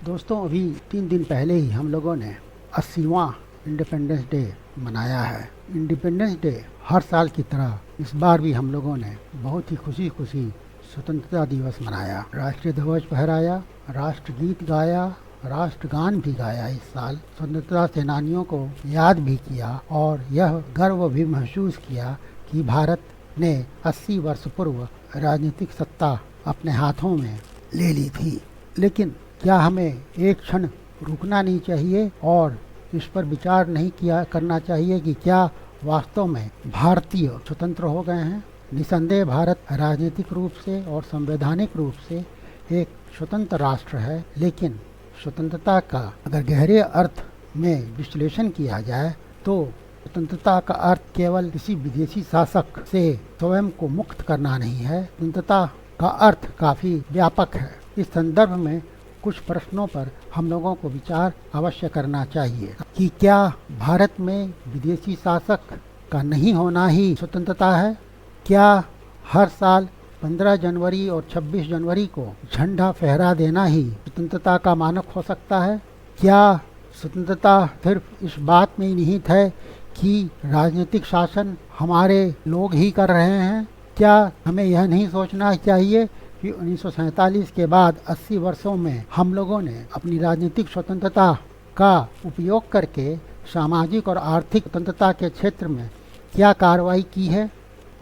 दोस्तों, अभी 3 दिन पहले ही हम लोगों ने 80वां इंडिपेंडेंस डे मनाया है। इंडिपेंडेंस डे हर साल की तरह इस बार भी हम लोगों ने बहुत ही खुशी खुशी स्वतंत्रता दिवस मनाया। राष्ट्रीय ध्वज फहराया, राष्ट्रगीत गाया, राष्ट्रगान भी गाया। इस साल स्वतंत्रता सेनानियों को याद भी किया और यह गर्व भी महसूस किया कि भारत ने 80 वर्ष पूर्व राजनीतिक सत्ता अपने हाथों में ले ली थी। लेकिन क्या हमें एक क्षण रुकना नहीं चाहिए और इस पर विचार नहीं करना चाहिए कि क्या वास्तव में भारतीय स्वतंत्र हो गए हैं? निसंदेह भारत राजनीतिक रूप से और संवैधानिक रूप से एक स्वतंत्र राष्ट्र है, लेकिन स्वतंत्रता का अगर गहरे अर्थ में विश्लेषण किया जाए तो स्वतंत्रता का अर्थ केवल किसी विदेशी शासक से स्वयं को मुक्त करना नहीं है। स्वतंत्रता का अर्थ काफ़ी व्यापक है। इस संदर्भ में कुछ प्रश्नों पर हम लोगों को विचार अवश्य करना चाहिए कि क्या भारत में विदेशी शासक का नहीं होना ही स्वतंत्रता है? क्या हर साल 15 जनवरी और 26 जनवरी को झंडा फहरा देना ही स्वतंत्रता का मानक हो सकता है? क्या स्वतंत्रता सिर्फ इस बात में ही निहित है कि राजनीतिक शासन हमारे लोग ही कर रहे हैं? क्या हमें यह नहीं सोचना चाहिए कि 1947 के बाद 80 वर्षों में हम लोगों ने अपनी राजनीतिक स्वतंत्रता का उपयोग करके सामाजिक और आर्थिक स्वतंत्रता के क्षेत्र में क्या कार्रवाई की है?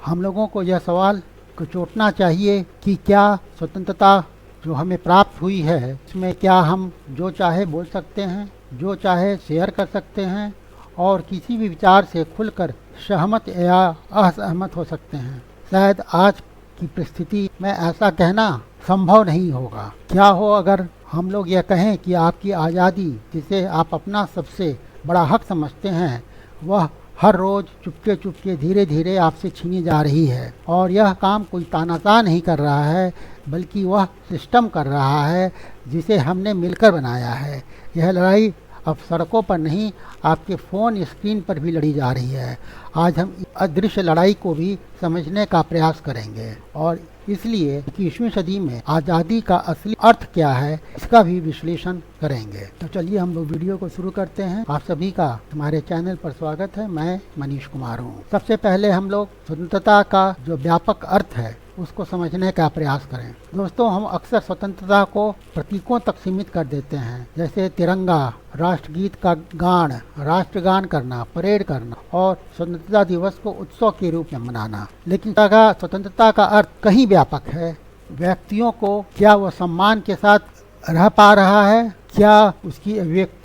हम लोगों को यह सवाल सोचना चाहिए कि क्या स्वतंत्रता जो हमें प्राप्त हुई है इसमें क्या हम जो चाहे बोल सकते हैं, जो चाहे शेयर कर सकते हैं और किसी भी विचार से खुलकर सहमत या असहमत हो सकते हैं? शायद आज की परिस्थिति में ऐसा कहना संभव नहीं होगा। क्या हो अगर हम लोग यह कहें कि आपकी आज़ादी, जिसे आप अपना सबसे बड़ा हक समझते हैं, वह हर रोज़ चुपके चुपके धीरे धीरे आपसे छीनी जा रही है और यह काम कोई तानाशाह नहीं कर रहा है, बल्कि वह सिस्टम कर रहा है जिसे हमने मिलकर बनाया है। यह लड़ाई अब सड़कों पर नहीं, आपके फ़ोन स्क्रीन पर भी लड़ी जा रही है। आज हम अदृश्य लड़ाई को भी समझने का प्रयास करेंगे और इसलिए 21वीं सदी में आज़ादी का असली अर्थ क्या है इसका भी विश्लेषण करेंगे। तो चलिए हम लोग वीडियो को शुरू करते हैं। आप सभी का हमारे चैनल पर स्वागत है। मैं मनीष कुमार हूँ। सबसे पहले हम लोग स्वतंत्रता का जो व्यापक अर्थ है उसको समझने का प्रयास करें। दोस्तों, हम अक्सर स्वतंत्रता को प्रतीकों तक सीमित कर देते हैं, जैसे तिरंगा, राष्ट्रगीत का गान, राष्ट्रगान करना, परेड करना और स्वतंत्रता दिवस को उत्सव के रूप में मनाना। लेकिन स्वतंत्रता का अर्थ कहीं व्यापक है। व्यक्तियों को क्या वह सम्मान के साथ रह पा रहा है? क्या उसकी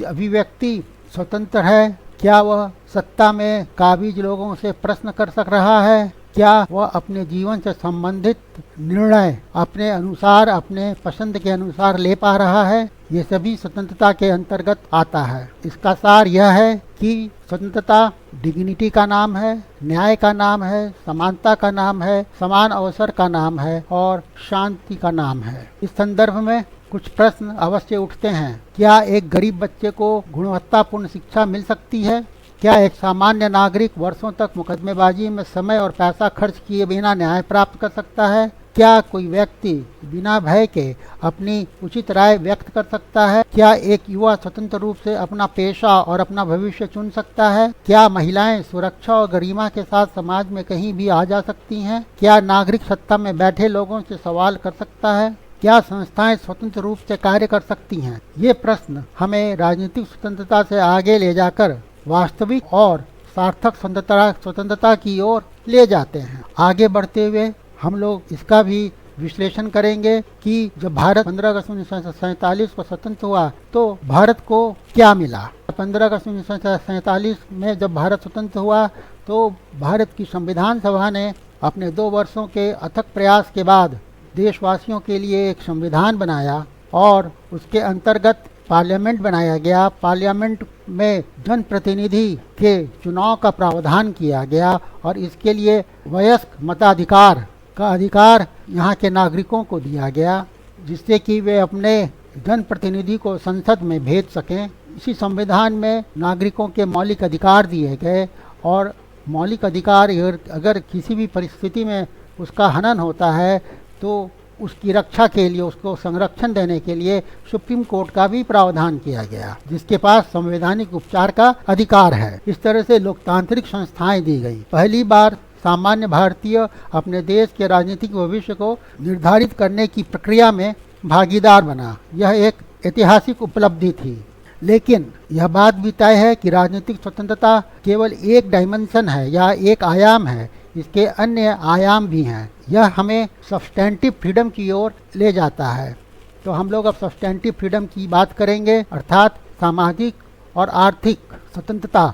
अभिव्यक्ति स्वतंत्र है? क्या वह सत्ता में काबिज लोगों से प्रश्न कर सक रहा है? क्या वह अपने जीवन से संबंधित निर्णय अपने अनुसार, अपने पसंद के अनुसार ले पा रहा है? ये सभी स्वतंत्रता के अंतर्गत आता है। इसका सार यह है कि स्वतंत्रता डिग्निटी का नाम है, न्याय का नाम है, समानता का नाम है, समान अवसर का नाम है और शांति का नाम है। इस संदर्भ में कुछ प्रश्न अवश्य उठते हैं। क्या एक गरीब बच्चे को गुणवत्तापूर्ण शिक्षा मिल सकती है? क्या एक सामान्य नागरिक वर्षों तक मुकदमेबाजी में समय और पैसा खर्च किए बिना न्याय प्राप्त कर सकता है? क्या कोई व्यक्ति बिना भय के अपनी उचित राय व्यक्त कर सकता है? क्या एक युवा स्वतंत्र रूप से अपना पेशा और अपना भविष्य चुन सकता है? क्या महिलाएं सुरक्षा और गरिमा के साथ समाज में कहीं भी आ जा सकती हैं? क्या नागरिक सत्ता में बैठे लोगों से सवाल कर सकता है? क्या संस्थाएं स्वतंत्र रूप से कार्य कर सकती हैं? ये प्रश्न हमें राजनीतिक स्वतंत्रता से आगे ले जाकर वास्तविक और सार्थक स्वतंत्रता की ओर ले जाते हैं। आगे बढ़ते हुए हम लोग इसका भी विश्लेषण करेंगे कि जब भारत 15 अगस्त 1947 को स्वतंत्र हुआ तो भारत को क्या मिला। 15 अगस्त 1947 में जब भारत स्वतंत्र हुआ तो भारत की संविधान सभा ने अपने 2 वर्षों के अथक प्रयास के बाद देशवासियों के लिए एक संविधान बनाया और उसके अंतर्गत पार्लियामेंट बनाया गया। पार्लियामेंट में जनप्रतिनिधि के चुनाव का प्रावधान किया गया और इसके लिए वयस्क मताधिकार का अधिकार यहाँ के नागरिकों को दिया गया, जिससे कि वे अपने जनप्रतिनिधि को संसद में भेज सकें। इसी संविधान में नागरिकों के मौलिक अधिकार दिए गए और मौलिक अधिकार अगर किसी भी परिस्थिति में उसका हनन होता है तो उसकी रक्षा के लिए, उसको संरक्षण देने के लिए सुप्रीम कोर्ट का भी प्रावधान किया गया, जिसके पास संवैधानिक उपचार का अधिकार है। इस तरह से लोकतांत्रिक संस्थाएं दी गई। पहली बार सामान्य भारतीय अपने देश के राजनीतिक भविष्य को निर्धारित करने की प्रक्रिया में भागीदार बना। यह एक ऐतिहासिक उपलब्धि थी। लेकिन यह बात भी तय है कि राजनीतिक स्वतंत्रता केवल एक डायमेंशन है या एक आयाम है, इसके अन्य आयाम भी हैं। यह हमें सब्सटेंटिव फ्रीडम की ओर ले जाता है। तो हम लोग अब सब्सटेंटिव फ्रीडम की बात करेंगे, अर्थात सामाजिक और आर्थिक स्वतंत्रता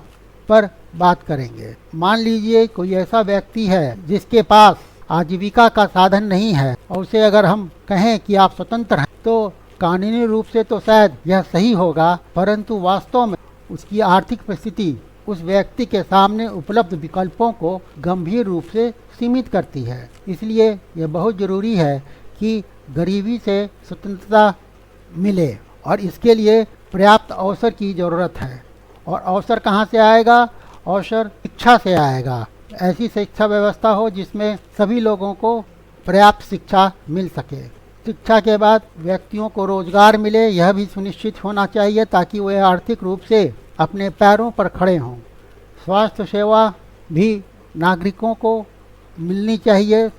पर बात करेंगे। मान लीजिए कोई ऐसा व्यक्ति है जिसके पास आजीविका का साधन नहीं है और उसे अगर हम कहें कि आप स्वतंत्र हैं, तो कानूनी रूप से तो शायद यह सही होगा, परंतु वास्तव में उसकी आर्थिक परिस्थिति उस व्यक्ति के सामने उपलब्ध विकल्पों को गंभीर रूप से सीमित करती है। इसलिए यह बहुत ज़रूरी है कि गरीबी से स्वतंत्रता मिले और इसके लिए पर्याप्त अवसर की ज़रूरत है। और अवसर कहाँ से आएगा? अवसर शिक्षा से आएगा। ऐसी शिक्षा व्यवस्था हो जिसमें सभी लोगों को पर्याप्त शिक्षा मिल सके। शिक्षा के बाद व्यक्तियों को रोजगार मिले, यह भी सुनिश्चित होना चाहिए ताकि वे आर्थिक रूप से अपने पैरों पर खड़े हों। स्वास्थ्य सेवा भी नागरिकों को मिलनी चाहिए,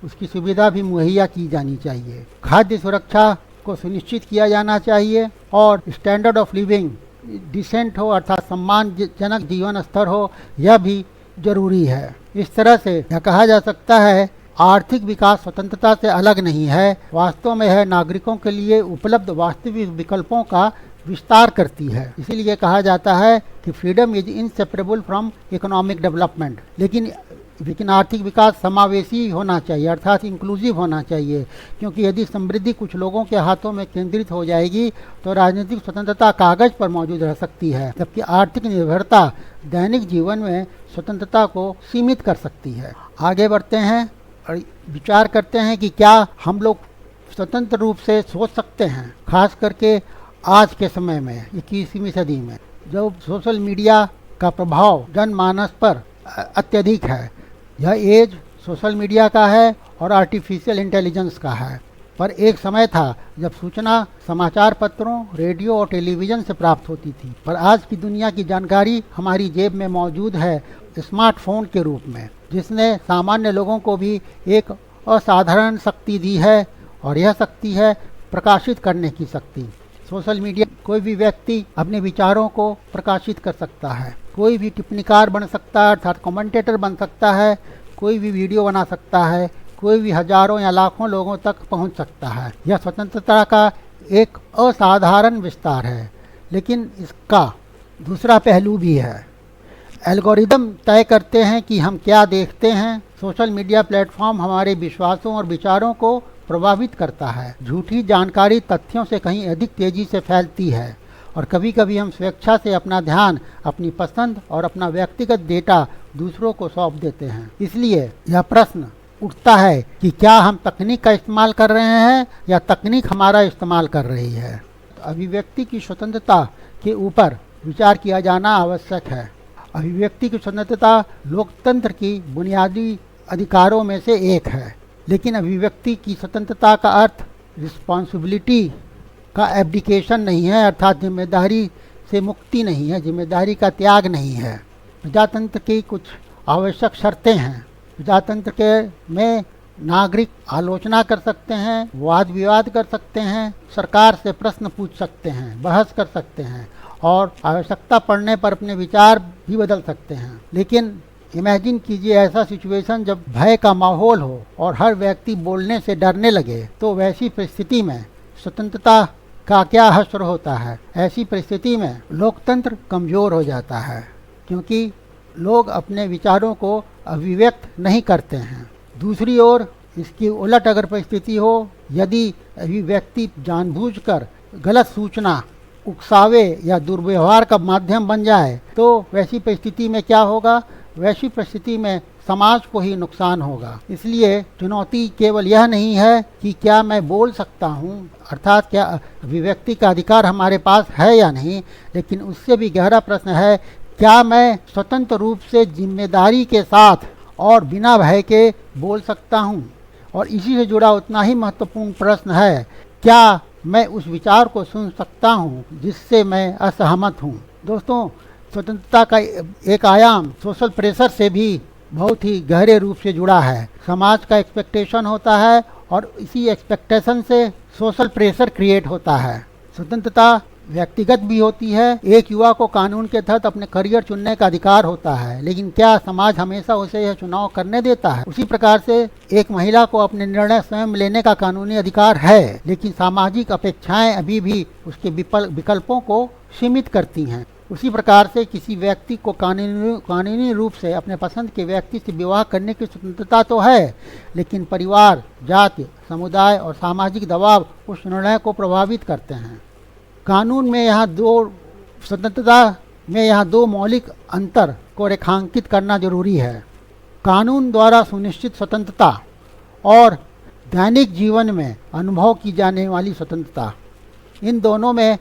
उसकी सुविधा भी मुहैया की जानी चाहिए। खाद्य सुरक्षा को सुनिश्चित किया जाना चाहिए और स्टैंडर्ड ऑफ लिविंग डिसेंट हो, अर्थात सम्मानजनक जीवन स्तर हो, यह भी जरूरी है। इस तरह से यह कहा जा सकता है आर्थिक विकास स्वतंत्रता से अलग नहीं है, वास्तव में है नागरिकों के लिए उपलब्ध वास्तविक विकल्पों का विस्तार करती है। इसीलिए कहा जाता है कि freedom is inseparable from economic development. लेकिन आर्थिक विकास समावेशी होना चाहिए, अर्थात इंक्लूसिव होना चाहिए, क्योंकि यदि समृद्धि कुछ लोगों के हाथों में केंद्रित हो जाएगी तो राजनीतिक स्वतंत्रता कागज पर मौजूद रह सकती है, जबकि आर्थिक निर्भरता दैनिक जीवन में स्वतंत्रता को सीमित कर सकती है। आगे बढ़ते हैं और विचार करते हैं कि क्या हम लोग स्वतंत्र रूप से सोच सकते हैं, खास करके आज के समय में 21वीं सदी में जब सोशल मीडिया का प्रभाव जनमानस पर अत्यधिक है। यह एज सोशल मीडिया का है और आर्टिफिशियल इंटेलिजेंस का है। पर एक समय था जब सूचना समाचार पत्रों, रेडियो और टेलीविज़न से प्राप्त होती थी, पर आज की दुनिया की जानकारी हमारी जेब में मौजूद है स्मार्टफोन के रूप में, जिसने सामान्य लोगों को भी एक असाधारण शक्ति दी है और यह शक्ति है प्रकाशित करने की शक्ति। सोशल मीडिया कोई भी व्यक्ति अपने विचारों को प्रकाशित कर सकता है, कोई भी टिप्पणीकार बन सकता है, अर्थात कमेंटेटर बन सकता है, कोई भी वीडियो बना सकता है, कोई भी हजारों या लाखों लोगों तक पहुंच सकता है। यह स्वतंत्रता का एक असाधारण विस्तार है। लेकिन इसका दूसरा पहलू भी है। एल्गोरिदम तय करते हैं कि हम क्या देखते हैं। सोशल मीडिया प्लेटफॉर्म हमारे विश्वासों और विचारों को प्रभावित करता है। झूठी जानकारी तथ्यों से कहीं अधिक तेजी से फैलती है और कभी कभी हम स्वेच्छा से अपना ध्यान, अपनी पसंद और अपना व्यक्तिगत डेटा दूसरों को सौंप देते हैं। इसलिए यह प्रश्न उठता है कि क्या हम तकनीक का इस्तेमाल कर रहे हैं या तकनीक हमारा इस्तेमाल कर रही है। तो अभिव्यक्ति की स्वतंत्रता के ऊपर विचार किया जाना आवश्यक है। अभिव्यक्ति की स्वतंत्रता लोकतंत्र की बुनियादी अधिकारों में से एक है, लेकिन अभिव्यक्ति की स्वतंत्रता का अर्थ रिस्पॉन्सिबिलिटी का एब्डिकेशन नहीं है, अर्थात जिम्मेदारी से मुक्ति नहीं है, जिम्मेदारी का त्याग नहीं है। प्रजातंत्र की कुछ आवश्यक शर्तें हैं। प्रजातंत्र के में नागरिक आलोचना कर सकते हैं, वाद विवाद कर सकते हैं, सरकार से प्रश्न पूछ सकते हैं, बहस कर सकते हैं और आवश्यकता पड़ने पर अपने विचार भी बदल सकते हैं। लेकिन इमेजिन कीजिए ऐसा सिचुएशन जब भय का माहौल हो और हर व्यक्ति बोलने से डरने लगे, तो वैसी परिस्थिति में स्वतंत्रता का क्या हश्र होता है। ऐसी परिस्थिति में लोकतंत्र कमज़ोर हो जाता है, क्योंकि लोग अपने विचारों को अभिव्यक्त नहीं करते हैं। दूसरी ओर इसकी उलट अगर परिस्थिति हो, यदि अभिव्यक्ति जानबूझकर गलत सूचना, उकसावे या दुर्व्यवहार का माध्यम बन जाए, तो वैसी परिस्थिति में क्या होगा? वैसी परिस्थिति में समाज को ही नुकसान होगा। इसलिए चुनौती केवल यह नहीं है कि क्या मैं बोल सकता हूँ, अर्थात क्या अभिव्यक्ति का अधिकार हमारे पास है या नहीं, लेकिन उससे भी गहरा प्रश्न है, क्या मैं स्वतंत्र रूप से जिम्मेदारी के साथ और बिना भय के बोल सकता हूँ। और इसी से जुड़ा उतना ही महत्वपूर्ण प्रश्न है, क्या मैं उस विचार को सुन सकता हूँ जिससे मैं असहमत हूँ। दोस्तों, स्वतंत्रता का एक आयाम सोशल प्रेशर से भी बहुत ही गहरे रूप से जुड़ा है। समाज का एक्सपेक्टेशन होता है और इसी एक्सपेक्टेशन से सोशल प्रेशर क्रिएट होता है। स्वतंत्रता व्यक्तिगत भी होती है। एक युवा को कानून के तहत अपने करियर चुनने का अधिकार होता है, लेकिन क्या समाज हमेशा उसे यह चुनाव करने देता है? उसी प्रकार से एक महिला को अपने निर्णय स्वयं लेने का कानूनी अधिकार है, लेकिन सामाजिक अपेक्षाएं अभी भी उसके विकल्पों को सीमित करती हैं। उसी प्रकार से किसी व्यक्ति को कानूनी रूप से अपने पसंद के व्यक्ति से विवाह करने की स्वतंत्रता तो है, लेकिन परिवार, जाति, समुदाय और सामाजिक दबाव उस निर्णय को प्रभावित करते हैं। कानून में स्वतंत्रता में यहाँ दो मौलिक अंतर को रेखांकित करना जरूरी है। कानून द्वारा सुनिश्चित स्वतंत्रता और दैनिक जीवन में अनुभव की जाने वाली स्वतंत्रता, इन दोनों में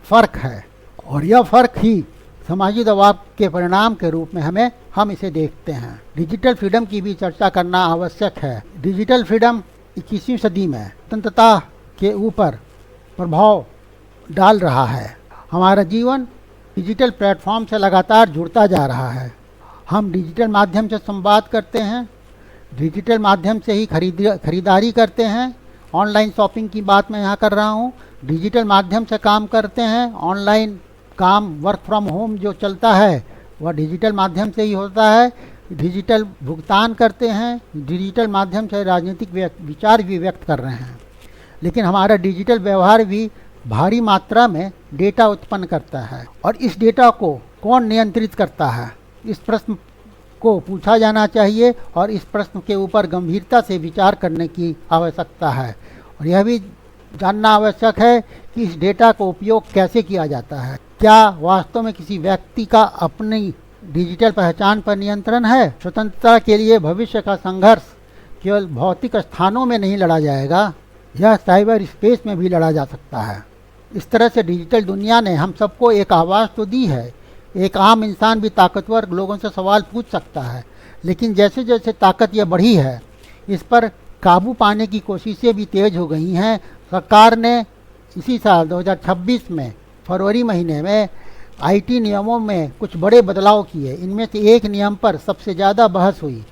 फ़र्क है और यह फ़र्क ही समाजी दबाव के परिणाम के रूप में हम इसे देखते हैं। डिजिटल फ्रीडम की भी चर्चा करना आवश्यक है। डिजिटल फ्रीडम 21वीं सदी में स्वतंत्रता के ऊपर प्रभाव डाल रहा है। हमारा जीवन डिजिटल प्लेटफॉर्म से लगातार जुड़ता जा रहा है। हम डिजिटल माध्यम से संवाद करते हैं, डिजिटल माध्यम से ही खरीदारी करते हैं। ऑनलाइन शॉपिंग की बात मैं यहाँ कर रहा हूँ। डिजिटल माध्यम से काम करते हैं। ऑनलाइन काम, वर्क फ्रॉम होम जो चलता है वह डिजिटल माध्यम से ही होता है। डिजिटल भुगतान करते हैं। डिजिटल माध्यम से राजनीतिक विचार भी व्यक्त कर रहे हैं। लेकिन हमारा डिजिटल व्यवहार भी भारी मात्रा में डेटा उत्पन्न करता है, और इस डेटा को कौन नियंत्रित करता है, इस प्रश्न को पूछा जाना चाहिए और इस प्रश्न के ऊपर गंभीरता से विचार करने की आवश्यकता है। और यह भी जानना आवश्यक है कि इस डेटा को उपयोग कैसे किया जाता है। क्या वास्तव में किसी व्यक्ति का अपनी डिजिटल पहचान पर नियंत्रण है? स्वतंत्रता के लिए भविष्य का संघर्ष केवल भौतिक स्थानों में नहीं लड़ा जाएगा, यह साइबर स्पेस में भी लड़ा जा सकता है। इस तरह से डिजिटल दुनिया ने हम सबको एक आवाज़ तो दी है। एक आम इंसान भी ताकतवर लोगों से सवाल पूछ सकता है, लेकिन जैसे जैसे ताकत यह बढ़ी है, इस पर काबू पाने की कोशिशें भी तेज हो गई हैं। सरकार ने इसी साल 2026 में फरवरी महीने में आईटी नियमों में कुछ बड़े बदलाव किए। इनमें से एक नियम पर सबसे ज़्यादा बहस हुई।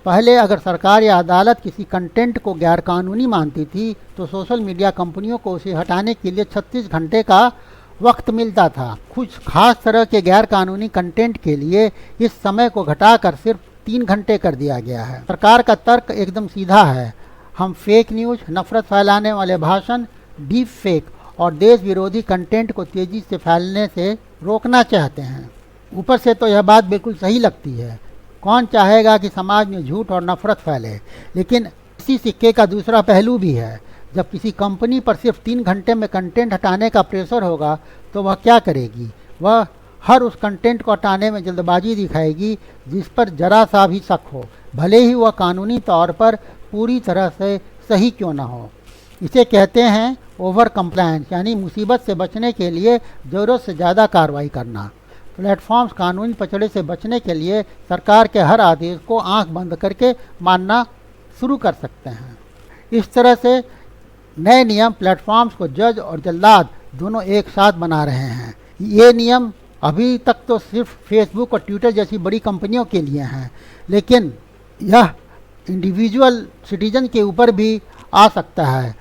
पहले अगर सरकार या अदालत किसी कंटेंट को गैरकानूनी मानती थी तो सोशल मीडिया कंपनियों को उसे हटाने के लिए 36 घंटे का वक्त मिलता था। कुछ खास तरह के गैरकानूनी कंटेंट के लिए इस समय को घटाकर सिर्फ 3 घंटे कर दिया गया है। सरकार का तर्क एकदम सीधा है। हम फेक न्यूज़, नफरत फैलाने वाले भाषण, डीप फेक और देश विरोधी कंटेंट को तेज़ी से फैलने से रोकना चाहते हैं। ऊपर से तो यह बात बिल्कुल सही लगती है। कौन चाहेगा कि समाज में झूठ और नफरत फैले? लेकिन इसी सिक्के का दूसरा पहलू भी है। जब किसी कंपनी पर सिर्फ 3 घंटे में कंटेंट हटाने का प्रेशर होगा तो वह क्या करेगी? वह हर उस कंटेंट को हटाने में जल्दबाजी दिखाएगी जिस पर जरा सा भी शक हो, भले ही वह कानूनी तौर पर पूरी तरह से सही क्यों न हो। इसे कहते हैं ओवर कंप्लायंस, यानी मुसीबत से बचने के लिए ज़रूरत से ज़्यादा कार्रवाई करना। प्लेटफॉर्म्स कानूनी पचड़े से बचने के लिए सरकार के हर आदेश को आंख बंद करके मानना शुरू कर सकते हैं। इस तरह से नए नियम प्लेटफॉर्म्स को जज और जल्लाद दोनों एक साथ बना रहे हैं। ये नियम अभी तक तो सिर्फ फेसबुक और ट्विटर जैसी बड़ी कंपनियों के लिए हैं, लेकिन यह इंडिविजुअल सिटीजन के ऊपर भी आ सकता है,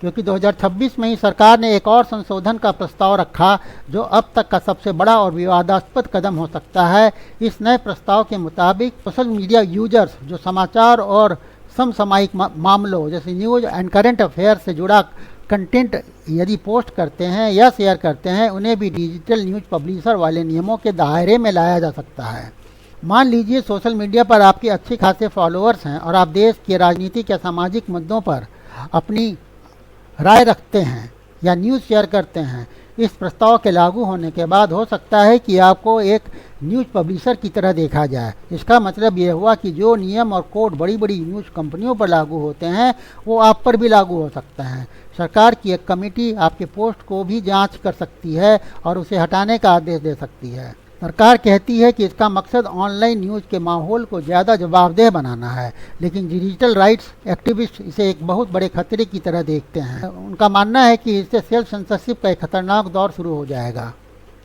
क्योंकि 2026 में ही सरकार ने एक और संशोधन का प्रस्ताव रखा जो अब तक का सबसे बड़ा और विवादास्पद कदम हो सकता है। इस नए प्रस्ताव के मुताबिक सोशल मीडिया यूजर्स जो समाचार और समसामयिक मामलों जैसे न्यूज़ एंड करंट अफेयर से जुड़ा कंटेंट यदि पोस्ट करते हैं या शेयर करते हैं, उन्हें भी डिजिटल न्यूज़ पब्लिशर वाले नियमों के दायरे में लाया जा सकता है। मान लीजिए सोशल मीडिया पर आपके अच्छे खासे फॉलोअर्स हैं और आप देश के राजनीतिक या सामाजिक मुद्दों पर अपनी राय रखते हैं या न्यूज़ शेयर करते हैं। इस प्रस्ताव के लागू होने के बाद हो सकता है कि आपको एक न्यूज़ पब्लिशर की तरह देखा जाए। इसका मतलब यह हुआ कि जो नियम और कोड बड़ी बड़ी न्यूज़ कंपनियों पर लागू होते हैं वो आप पर भी लागू हो सकते हैं। सरकार की एक कमेटी आपके पोस्ट को भी जांच कर सकती है और उसे हटाने का आदेश दे सकती है। सरकार कहती है कि इसका मकसद ऑनलाइन न्यूज़ के माहौल को ज़्यादा जवाबदेह बनाना है, लेकिन डिजिटल राइट्स एक्टिविस्ट इसे एक बहुत बड़े खतरे की तरह देखते हैं। उनका मानना है कि इससे सेल्फ सेंसरशिप का एक खतरनाक दौर शुरू हो जाएगा।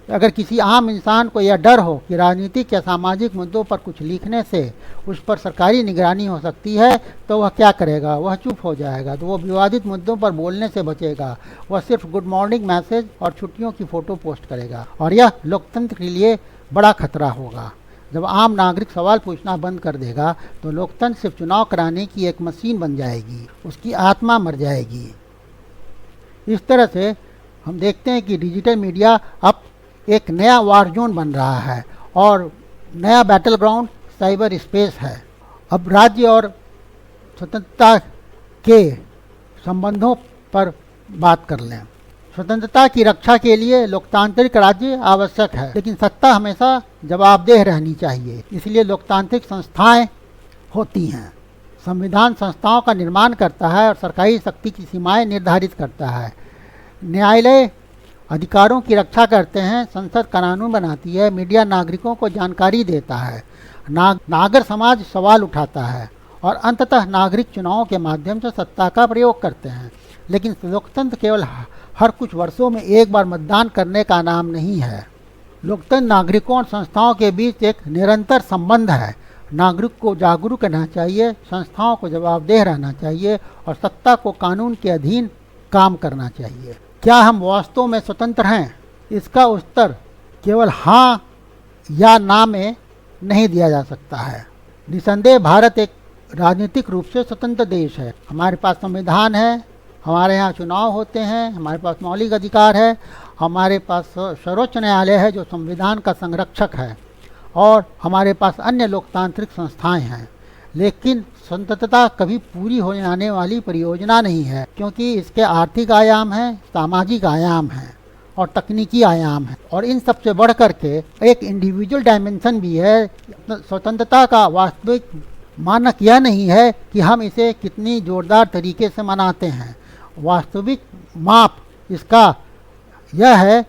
अगर किसी आम इंसान को यह डर हो कि राजनीतिक या सामाजिक मुद्दों पर कुछ लिखने से उस पर सरकारी निगरानी हो सकती है, तो वह क्या करेगा? वह चुप हो जाएगा। तो वह विवादित मुद्दों पर बोलने से बचेगा। वह सिर्फ गुड मॉर्निंग मैसेज और छुट्टियों की फ़ोटो पोस्ट करेगा, और यह लोकतंत्र के लिए बड़ा खतरा होगा। जब आम नागरिक सवाल पूछना बंद कर देगा तो लोकतंत्र सिर्फ चुनाव कराने की एक मशीन बन जाएगी, उसकी आत्मा मर जाएगी। इस तरह से हम देखते हैं कि डिजिटल मीडिया अब एक नया वार जोन बन रहा है और नया बैटल ग्राउंड साइबर स्पेस है। अब राज्य और स्वतंत्रता के संबंधों पर बात कर लें। स्वतंत्रता की रक्षा के लिए लोकतांत्रिक राज्य आवश्यक है, लेकिन सत्ता हमेशा जवाबदेह रहनी चाहिए। इसलिए लोकतांत्रिक संस्थाएं होती हैं। संविधान संस्थाओं का निर्माण करता है और सरकारी शक्ति की सीमाएं निर्धारित करता है। न्यायालय अधिकारों की रक्षा करते हैं, संसद कानून बनाती है, मीडिया नागरिकों को जानकारी देता है, नागर समाज सवाल उठाता है और अंततः नागरिक चुनावों के माध्यम से सत्ता का प्रयोग करते हैं। लेकिन लोकतंत्र केवल हर कुछ वर्षों में एक बार मतदान करने का नाम नहीं है। लोकतंत्र नागरिकों और संस्थाओं के बीच एक निरंतर संबंध है। नागरिक को जागरूक रहना चाहिए, संस्थाओं को जवाबदेह रहना चाहिए और सत्ता को कानून के अधीन काम करना चाहिए। क्या हम वास्तव में स्वतंत्र हैं? इसका उत्तर केवल हाँ या ना में नहीं दिया जा सकता है। निसंदेह भारत एक राजनीतिक रूप से स्वतंत्र देश है। हमारे पास संविधान है, हमारे यहाँ चुनाव होते हैं, हमारे पास मौलिक अधिकार है, हमारे पास सर्वोच्च न्यायालय है जो संविधान का संरक्षक है, और हमारे पास अन्य लोकतांत्रिक संस्थाएं हैं। लेकिन स्वतंत्रता कभी पूरी हो जाने वाली परियोजना नहीं है, क्योंकि इसके आर्थिक आयाम हैं, सामाजिक आयाम हैं और तकनीकी आयाम है, और इन सबसे बढ़ कर के एक इंडिविजुअल डायमेंशन भी है। स्वतंत्रता का वास्तविक मानक यह नहीं है कि हम इसे कितनी जोरदार तरीके से मनाते हैं। वास्तविक माप इसका यह है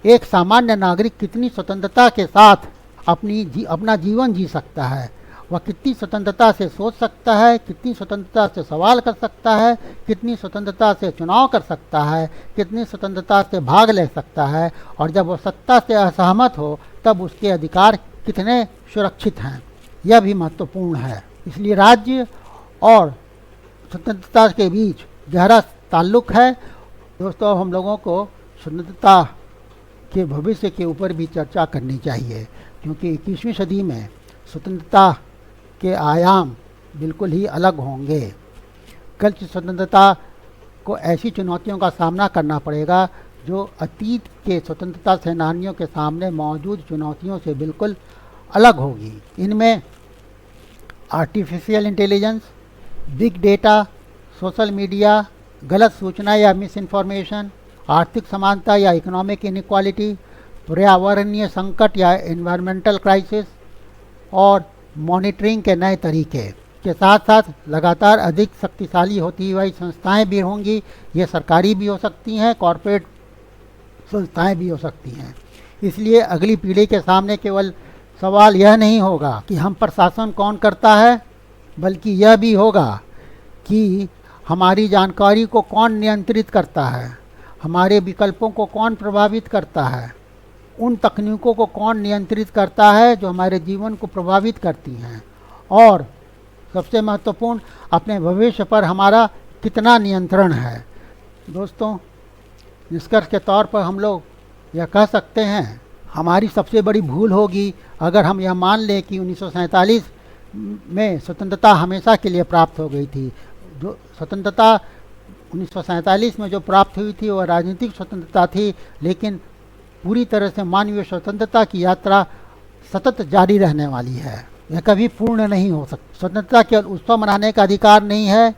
एक सामान्य नागरिक कितनी स्वतंत्रता के साथ अपना जीवन जी सकता है। वह कितनी स्वतंत्रता से सोच सकता है, कितनी स्वतंत्रता से सवाल कर सकता है, कितनी स्वतंत्रता से चुनाव कर सकता है, कितनी स्वतंत्रता से भाग ले सकता है, और जब वह सत्ता से असहमत हो तब उसके अधिकार कितने सुरक्षित हैं, यह भी महत्वपूर्ण है। इसलिए राज्य और स्वतंत्रता के बीच गहरा ताल्लुक है। दोस्तों, हम लोगों को स्वतंत्रता के भविष्य के ऊपर भी चर्चा करनी चाहिए, क्योंकि 21वीं सदी में स्वतंत्रता के आयाम बिल्कुल ही अलग होंगे। कल की स्वतंत्रता को ऐसी चुनौतियों का सामना करना पड़ेगा जो अतीत के स्वतंत्रता सेनानियों के सामने मौजूद चुनौतियों से बिल्कुल अलग होगी। इनमें artificial intelligence, big data, social media, गलत सूचना या मिस इन्फॉर्मेशन, आर्थिक समानता या इकोनॉमिक इनइक्वालिटी, पर्यावरणीय संकट या एनवायरमेंटल क्राइसिस और मॉनिटरिंग के नए तरीके के साथ साथ लगातार अधिक शक्तिशाली होती हुई संस्थाएं भी होंगी। ये सरकारी भी हो सकती हैं, कॉरपोरेट संस्थाएं भी हो सकती हैं। इसलिए अगली पीढ़ी के सामने केवल सवाल यह नहीं होगा कि हम पर शासन कौन करता है, बल्कि यह भी होगा कि हमारी जानकारी को कौन नियंत्रित करता है, हमारे विकल्पों को कौन प्रभावित करता है, उन तकनीकों को कौन नियंत्रित करता है जो हमारे जीवन को प्रभावित करती हैं, और सबसे महत्वपूर्ण, अपने भविष्य पर हमारा कितना नियंत्रण है। दोस्तों, निष्कर्ष के तौर पर हम लोग यह कह सकते हैं, हमारी सबसे बड़ी भूल होगी अगर हम यह मान लें कि 1947 में स्वतंत्रता हमेशा के लिए प्राप्त हो गई थी। जो स्वतंत्रता 1947 में जो प्राप्त हुई थी वह राजनीतिक स्वतंत्रता थी, लेकिन पूरी तरह से मानवीय स्वतंत्रता की यात्रा सतत जारी रहने वाली है। यह कभी पूर्ण नहीं हो सकती। स्वतंत्रता केवल उत्सव मनाने का अधिकार नहीं है,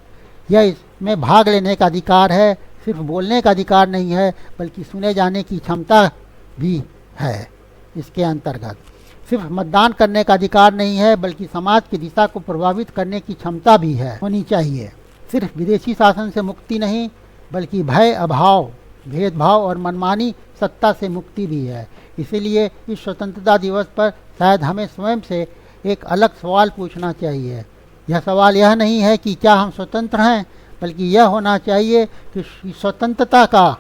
यह इसमें भाग लेने का अधिकार है। सिर्फ बोलने का अधिकार नहीं है, बल्कि सुने जाने की क्षमता भी है। इसके अंतर्गत सिर्फ मतदान करने का अधिकार नहीं है, बल्कि समाज की दिशा को प्रभावित करने की क्षमता भी है होनी चाहिए। सिर्फ विदेशी शासन से मुक्ति नहीं, बल्कि भय, अभाव भेदभाव और मनमानी सत्ता से मुक्ति भी है। इसीलिए इस स्वतंत्रता दिवस पर शायद हमें स्वयं से एक अलग सवाल पूछना चाहिए। यह सवाल यह नहीं है कि क्या हम स्वतंत्र हैं, बल्कि यह होना चाहिए कि स्वतंत्रता का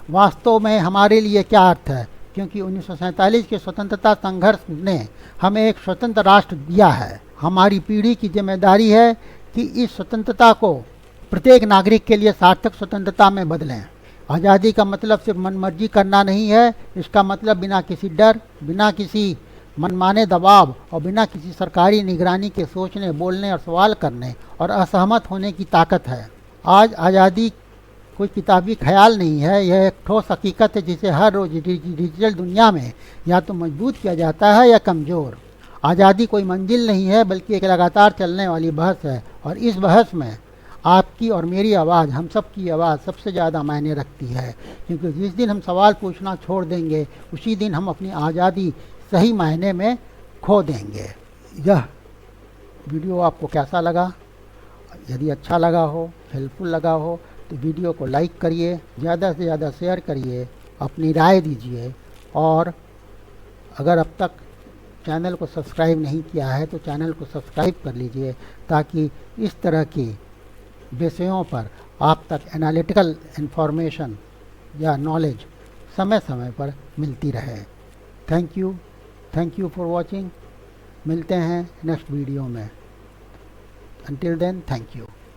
वास्तव में हमारे लिए क्या अर्थ है, क्योंकि 1947 के स्वतंत्रता संघर्ष ने हमें एक स्वतंत्र राष्ट्र दिया है। हमारी पीढ़ी की जिम्मेदारी है कि इस स्वतंत्रता को प्रत्येक नागरिक के लिए सार्थक स्वतंत्रता में बदलें। आज़ादी का मतलब सिर्फ मनमर्जी करना नहीं है, इसका मतलब बिना किसी डर, बिना किसी मनमाने दबाव और बिना किसी सरकारी निगरानी के सोचने, बोलने और सवाल करने और असहमत होने की ताकत है। आज आज़ादी कोई किताबी ख्याल नहीं है, यह एक ठोस हकीकत है जिसे हर रोज़ डिजिटल दुनिया में या तो मजबूत किया जाता है या कमज़ोर। आज़ादी कोई मंजिल नहीं है, बल्कि एक लगातार चलने वाली बहस है, और इस बहस में आपकी और मेरी आवाज़, हम सब की आवाज़ सबसे ज़्यादा मायने रखती है, क्योंकि जिस दिन हम सवाल पूछना छोड़ देंगे उसी दिन हम अपनी आज़ादी सही मायने में खो देंगे। यह वीडियो आपको कैसा लगा? यदि अच्छा लगा हो, हेल्पफुल लगा हो, तो वीडियो को लाइक करिए, ज़्यादा से ज़्यादा शेयर करिए, अपनी राय दीजिए, और अगर अब तक चैनल को सब्सक्राइब नहीं किया है तो चैनल को सब्सक्राइब कर लीजिए, ताकि इस तरह के विषयों पर आप तक एनालिटिकल इन्फॉर्मेशन या नॉलेज समय समय पर मिलती रहे। Thank you for watching. मिलते हैं नेक्स्ट वीडियो में। Until then, thank you.